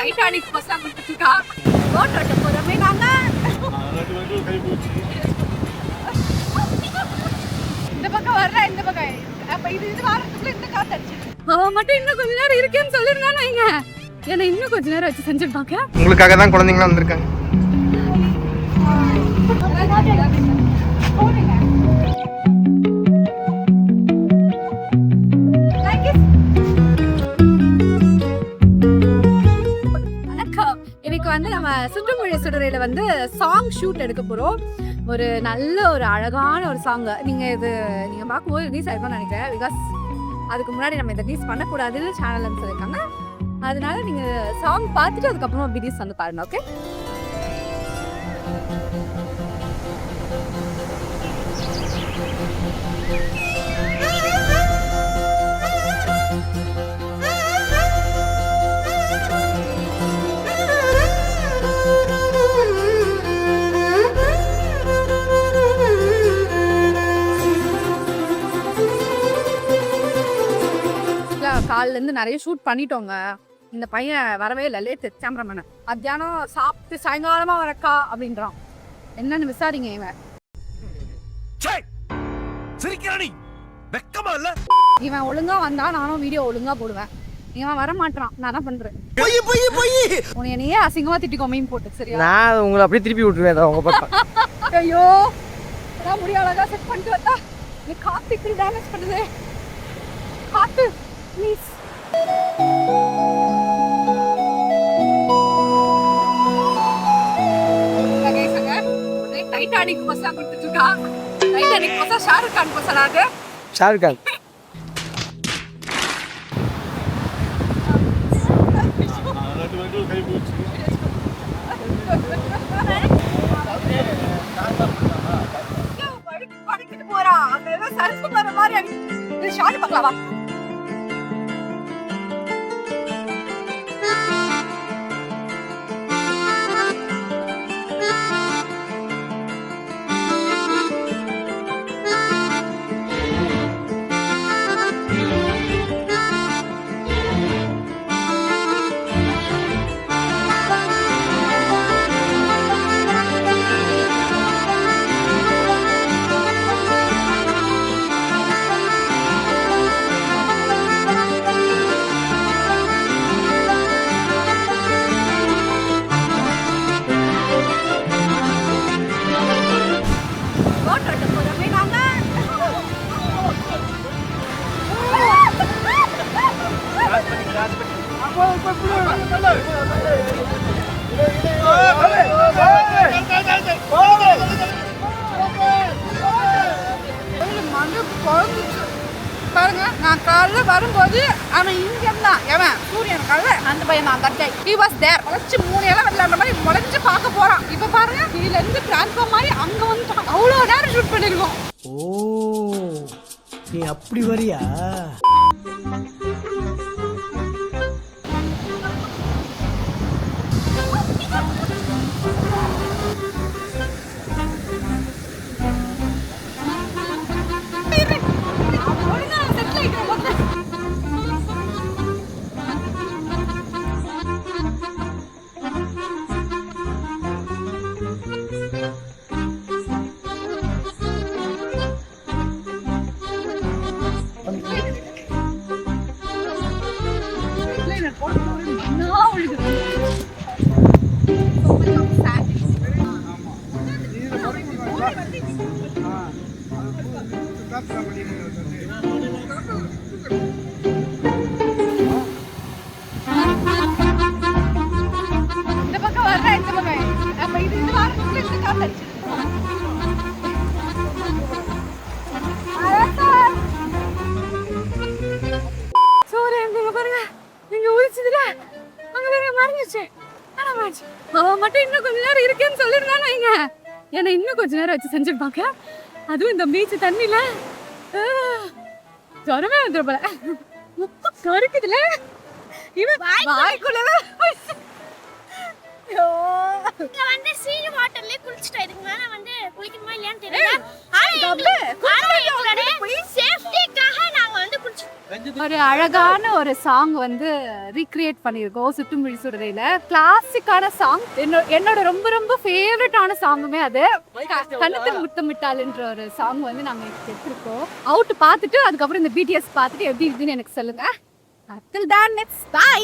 Titanic பஸ்ஸா கொடுத்துட்டா ஓட்டோட்ட போறமே நாங்க இந்த பக்கம் வர்ற இந்த பக்கம் அப்ப இது வாரத்துக்குள்ள இந்த காத்து அடிச்சு அவன் மட்டும் இன்னும் கொஞ்ச நேரம் இருக்கேன்னு சொல்லிருந்தானே இங்க ஏன்னா இன்னும் கொஞ்ச நேரம் வச்சு செஞ்சிருப்பாங்க. உங்களுக்காக தான் குழந்தைங்களாம் வந்திருக்காங்க. இன்னைக்கு வந்து நம்ம சுற்றுமொழி சுடரையில வந்து சாங் ஷூட் எடுக்க போறோம். ஒரு நல்ல ஒரு அழகான ஒரு சாங். நீங்க பார்க்கும்போது ரிலீஸ் ஆயிருக்கும்னு நினைக்கிறேன். பிகாஸ் அதுக்கு முன்னாடி நம்ம இதை ரிலீஸ் பண்ணக்கூடாதுன்னு சேனல்னு சொல்லியிருக்காங்க. அதனால நீங்க சாங் பார்த்துட்டு அதுக்கப்புறமா வீடியோஸ் வந்து பாருங்க. ஓகே, காலிலேருந்து நிறைய ஷூட் பண்ணிட்டோங்க. இந்த பையன் வரவே இல்லை, லேட்டு கேமராமேன். மத்தியானம் சாப்பிட்டு சாயங்காலமா வரக்கா அப்படின்றான். என்னன்னு விசாரிங்க. இவன் ஒழுங்கா வந்தா நானும் வீடியோ ஒழுங்கா போடுவேன். இவன் வர மாட்டான். நான் என்ன பண்றேன்? உன்னை என்னையே அசிங்கமா திட்டிக்கோ மீன் போட்டு. சரியா? நான் உங்களை அப்படியே திருப்பி விட்டுருவேன் உங்க பக்கம். ஐயோ, அதான் முடிய அழகா செட் பண்ணிட்டு வந்தா நீ காத்துக்கு டேமேஜ் பண்ணுது. காத்து ப்ளீஸ். டைட்டானிக் பஸ்ஸா கொடுத்துட்டு இருக்கா. டைட்டானிக் பஸ்ஸா ஷாருக் கான் பஸ்ஸா? அது ஷாருக் கான். படிக்கிட்டு போறா. அங்க ஏதோ சரக்கு வர மாதிரி ஷாருக் பார்க்கலாமா? பாருங்க, நான் காலைல வரும்போது அவன் இங்கம் தான் எவன் சூரியன் காலைல அந்த பையன் தான் தட்டை. He was there. முளைச்சு 3 இலை விளையாடுற மாதிரி முளைச்சு பார்க்க போறான். இப்ப பாருங்க, இதுல இருந்து டிரான்ஸ்ஃபார்ம் மாதிரி அங்க வந்துட்டான். அவ்வளவு நேரம் ஷூட் பண்ணிருக்கோம். ஓ, நீ அப்படி வரியா? இந்த பக்கம் வர்ற இந்த பக்கம் அப்ப இது வாரத்துக்குள்ள இந்த காத்து அடிச்சு பாருங்க. நீங்க ஊதிச்சதுல அங்க வேற மறைஞ்சிச்சு. அவன் மட்டும் இன்னும் கொஞ்ச நேரம் இருக்கேன்னு சொல்லிருந்தானே இங்க ஏன்னா இன்னும் கொஞ்ச நேரம் வச்சு செஞ்சிருப்பாங்க. அதுவும் இந்த பீச் தண்ணில ஜரமே வந்துடும் போல. கருக்குதுல இவன் வாய்க்குள்ளதான் வந்து சீனி வாட்டர்லயே குளிச்சிட்டோம். இதுக்கு மேல வந்து குளிக்கணுமா இல்லையான்னு தெரியல. ஆனா சேஃப்டிக்காக நாங்க வந்து குளிச்சு ஒரு அழகான ஒரு சாங் வந்து ரீக்ரியேட் பண்ணியிருக்கோம் சுட்டுமிழி சுடுறையில. கிளாசிக்கான சாங், என்னோட ரொம்ப ரொம்ப ஃபேவரட்டான சாங்குமே அது. கண்ணத்தில் முத்தமிட்டாள்ன்ற ஒரு சாங் வந்து நாங்க எடுத்திருக்கோம். அவுட் பார்த்துட்டு அதுக்கப்புறம் இந்த பிடிஎஸ் பார்த்துட்டு எப்படி இருக்குன்னு எனக்கு சொல்லுங்க. Till then, it's bye.